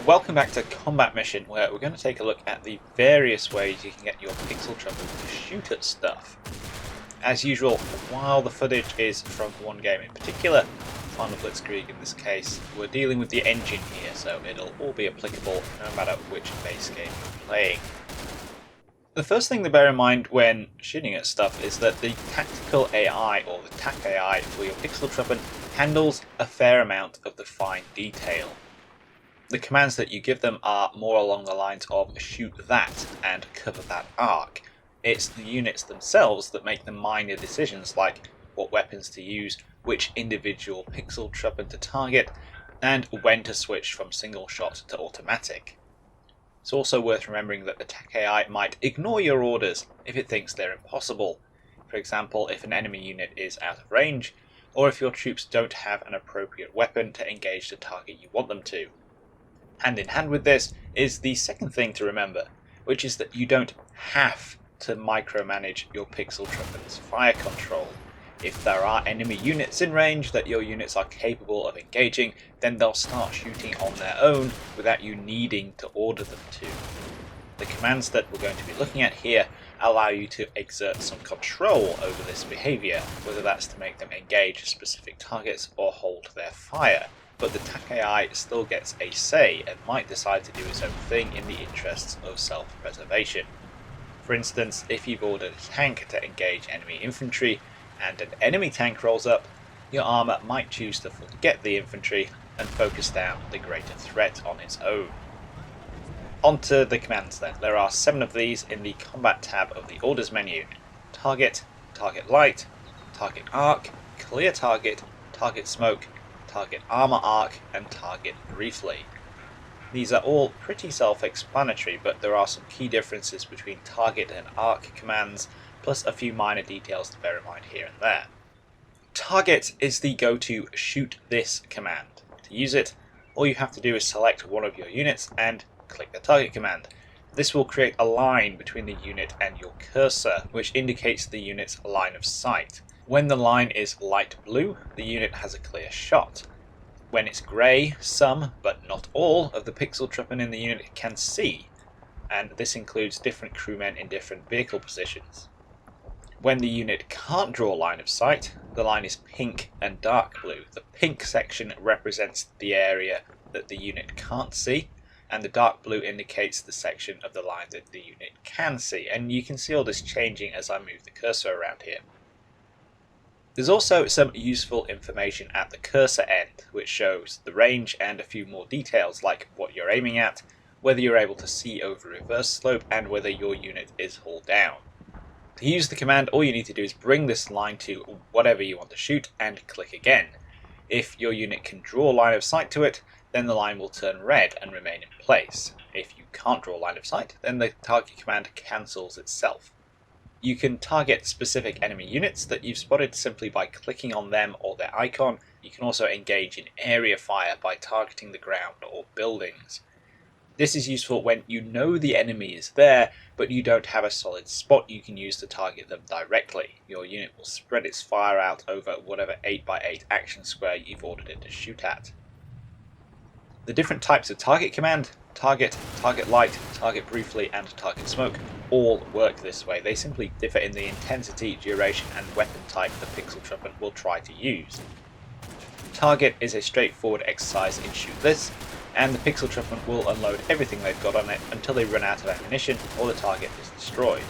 Welcome back to Combat Mission, where we're going to take a look at the various ways you can get your pixel trumpet to shoot at stuff. As usual, while the footage is from one game in particular, Final Blitzkrieg in this case, we're dealing with the engine here, so it'll all be applicable no matter which base game you're playing. The first thing to bear in mind when shooting at stuff is that the tactical AI, or the TAC AI for your pixel trumpet, handles a fair amount of the fine detail. The commands that you give them are more along the lines of shoot that and cover that arc. It's the units themselves that make the minor decisions like what weapons to use, which individual pixel trumpet to target, and when to switch from single shot to automatic. It's also worth remembering that the TAC AI might ignore your orders if it thinks they're impossible. For example, if an enemy unit is out of range, or if your troops don't have an appropriate weapon to engage the target you want them to. Hand in hand with this is the second thing to remember, which is that you don't have to micromanage your pixel trumpet's fire control. If there are enemy units in range that your units are capable of engaging, then they'll start shooting on their own without you needing to order them to. The commands that we're going to be looking at here allow you to exert some control over this behaviour, whether that's to make them engage specific targets or hold their fire. But the TAC AI still gets a say and might decide to do its own thing in the interests of self-preservation. For instance, if you've ordered a tank to engage enemy infantry and an enemy tank rolls up, your armour might choose to forget the infantry and focus down the greater threat on its own. Onto the commands then. There are 7 of these in the Combat tab of the Orders menu. Target, Target Light, Target Arc, Clear Target, Target Smoke, Target Armor Arc, and Target Briefly. These are all pretty self-explanatory, but there are some key differences between Target and Arc commands, plus a few minor details to bear in mind here and there. Target is the go-to shoot this command. To use it, all you have to do is select one of your units and click the Target command. This will create a line between the unit and your cursor, which indicates the unit's line of sight. When the line is light blue, the unit has a clear shot. When it's grey, some, but not all, of the pixel trumpet in the unit can see, and this includes different crewmen in different vehicle positions. When the unit can't draw line of sight, the line is pink and dark blue. The pink section represents the area that the unit can't see, and the dark blue indicates the section of the line that the unit can see, and you can see all this changing as I move the cursor around here. There's also some useful information at the cursor end, which shows the range and a few more details like what you're aiming at, whether you're able to see over reverse slope, and whether your unit is hull down. To use the command, all you need to do is bring this line to whatever you want to shoot and click again. If your unit can draw line of sight to it, then the line will turn red and remain in place. If you can't draw line of sight, then the target command cancels itself. You can target specific enemy units that you've spotted simply by clicking on them or their icon. You can also engage in area fire by targeting the ground or buildings. This is useful when you know the enemy is there, but you don't have a solid spot you can use to target them directly. Your unit will spread its fire out over whatever 8x8 action square you've ordered it to shoot at. The different types of target command, Target, Target Light, Target Briefly, and Target Smoke, all work this way. They simply differ in the intensity, duration, and weapon type the pixel trumpet will try to use. Target is a straightforward exercise in shoot this, and the pixel trumpet will unload everything they've got on it until they run out of ammunition or the target is destroyed.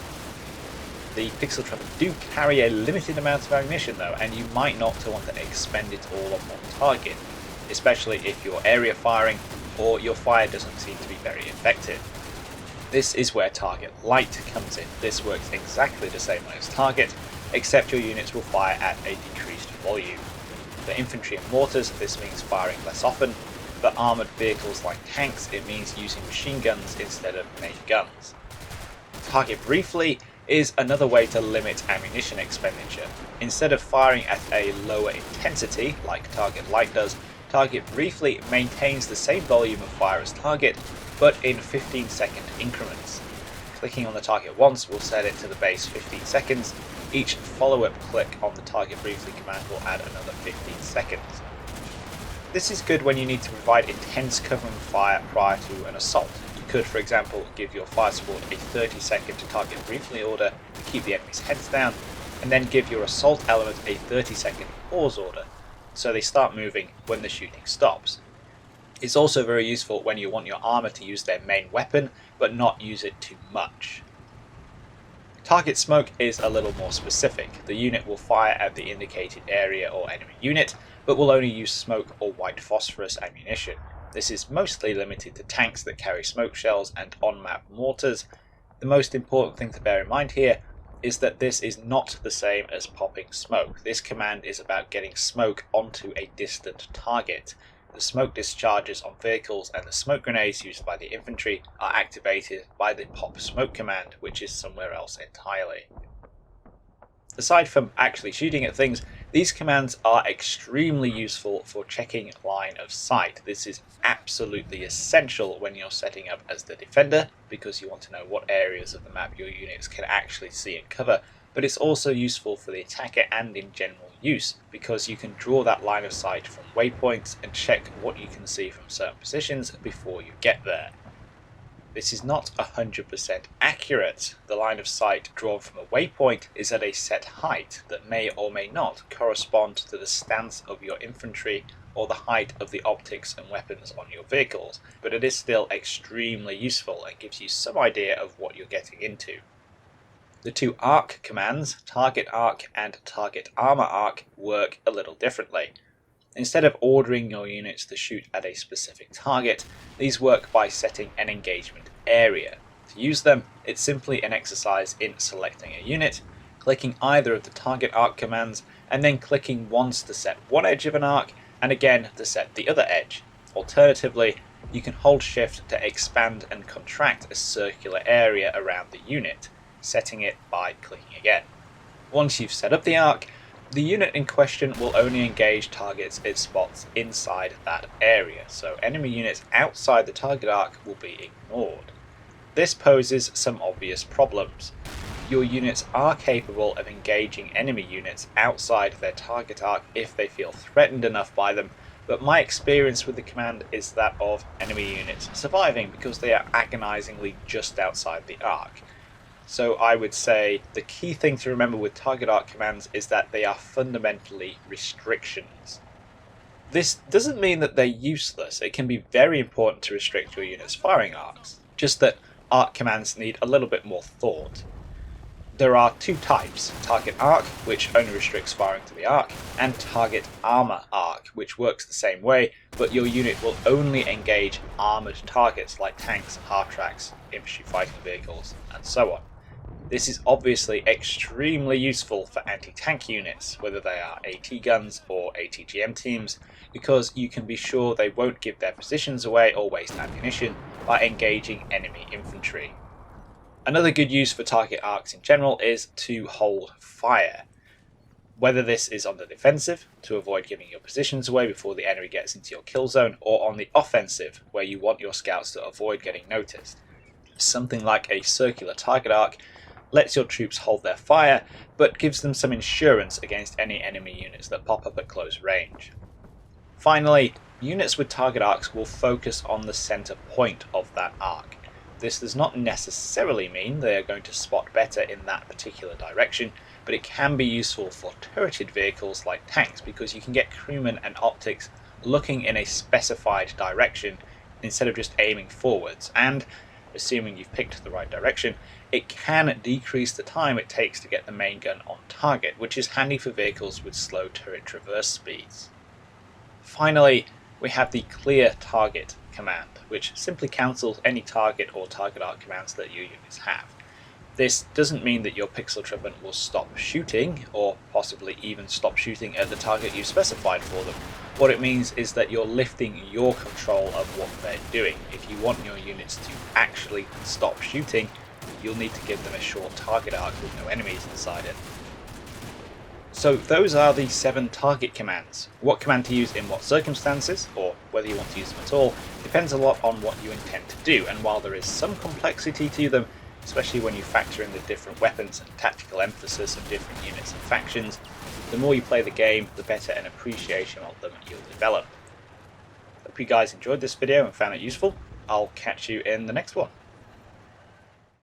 The pixel trumpet do carry a limited amount of ammunition though, and you might not want to expend it all on one target, especially if you're area firing or your fire doesn't seem to be very effective. This is where Target Light comes in. This works exactly the same way as Target, except your units will fire at a decreased volume. For infantry and mortars, this means firing less often. For armoured vehicles like tanks, it means using machine guns instead of main guns. Target Briefly is another way to limit ammunition expenditure. Instead of firing at a lower intensity, like Target Light does, Target Briefly maintains the same volume of fire as Target, but in 15-second increments. Clicking on the target once will set it to the base 15 seconds. Each follow-up click on the Target Briefly command will add another 15 seconds. This is good when you need to provide intense covering fire prior to an assault. You could, for example, give your fire support a 30-second target briefly order to keep the enemy's heads down, and then give your assault element a 30-second pause order, so they start moving when the shooting stops. It's also very useful when you want your armor to use their main weapon, but not use it too much. Target smoke is a little more specific. The unit will fire at the indicated area or enemy unit, but will only use smoke or white phosphorus ammunition. This is mostly limited to tanks that carry smoke shells and on-map mortars. The most important thing to bear in mind here is that this is not the same as popping smoke. This command is about getting smoke onto a distant target. The smoke discharges on vehicles and the smoke grenades used by the infantry are activated by the pop smoke command, which is somewhere else entirely. Aside from actually shooting at things, these commands are extremely useful for checking line of sight. This is absolutely essential when you're setting up as the defender, because you want to know what areas of the map your units can actually see and cover, but it's also useful for the attacker and in general use, because you can draw that line of sight from waypoints and check what you can see from certain positions before you get there. This is not 100% accurate. The line of sight drawn from a waypoint is at a set height that may or may not correspond to the stance of your infantry or the height of the optics and weapons on your vehicles, but it is still extremely useful and gives you some idea of what you're getting into. The two arc commands, target arc and target armor arc, work a little differently. Instead of ordering your units to shoot at a specific target, these work by setting an engagement area. To use them, it's simply an exercise in selecting a unit, clicking either of the target arc commands, and then clicking once to set one edge of an arc, and again to set the other edge. Alternatively, you can hold shift to expand and contract a circular area around the unit, setting it by clicking again. Once you've set up the arc, the unit in question will only engage targets it spots inside that area, so enemy units outside the target arc will be ignored. This poses some obvious problems. Your units are capable of engaging enemy units outside their target arc if they feel threatened enough by them, but my experience with the command is that of enemy units surviving because they are agonizingly just outside the arc. So I would say the key thing to remember with target arc commands is that they are fundamentally restrictions. This doesn't mean that they're useless. It can be very important to restrict your unit's firing arcs, just that arc commands need a little bit more thought. There are two types, target arc, which only restricts firing to the arc, and target armor arc, which works the same way, but your unit will only engage armored targets like tanks, half-tracks, infantry fighting vehicles, and so on. This is obviously extremely useful for anti-tank units, whether they are AT guns or ATGM teams, because you can be sure they won't give their positions away or waste ammunition by engaging enemy infantry. Another good use for target arcs in general is to hold fire. Whether this is on the defensive, to avoid giving your positions away before the enemy gets into your kill zone, or on the offensive, where you want your scouts to avoid getting noticed. Something like a circular target arc lets your troops hold their fire, but gives them some insurance against any enemy units that pop up at close range. Finally, units with target arcs will focus on the center point of that arc. This does not necessarily mean they are going to spot better in that particular direction, but it can be useful for turreted vehicles like tanks because you can get crewmen and optics looking in a specified direction instead of just aiming forwards, and, assuming you've picked the right direction, it can decrease the time it takes to get the main gun on target, which is handy for vehicles with slow turret traverse speeds. Finally, we have the clear target command, which simply cancels any target or target arc commands that your units have. This doesn't mean that your pixel trumpet will stop shooting, or possibly even stop shooting at the target you specified for them. What it means is that you're lifting your control of what they're doing. If you want your units to actually stop shooting, you'll need to give them a short target arc with no enemies inside it. So those are the 7 target commands. What command to use in what circumstances, or whether you want to use them at all, depends a lot on what you intend to do, and while there is some complexity to them, especially when you factor in the different weapons and tactical emphasis of different units and factions, the more you play the game, the better an appreciation of them you'll develop. Hope you guys enjoyed this video and found it useful. I'll catch you in the next one.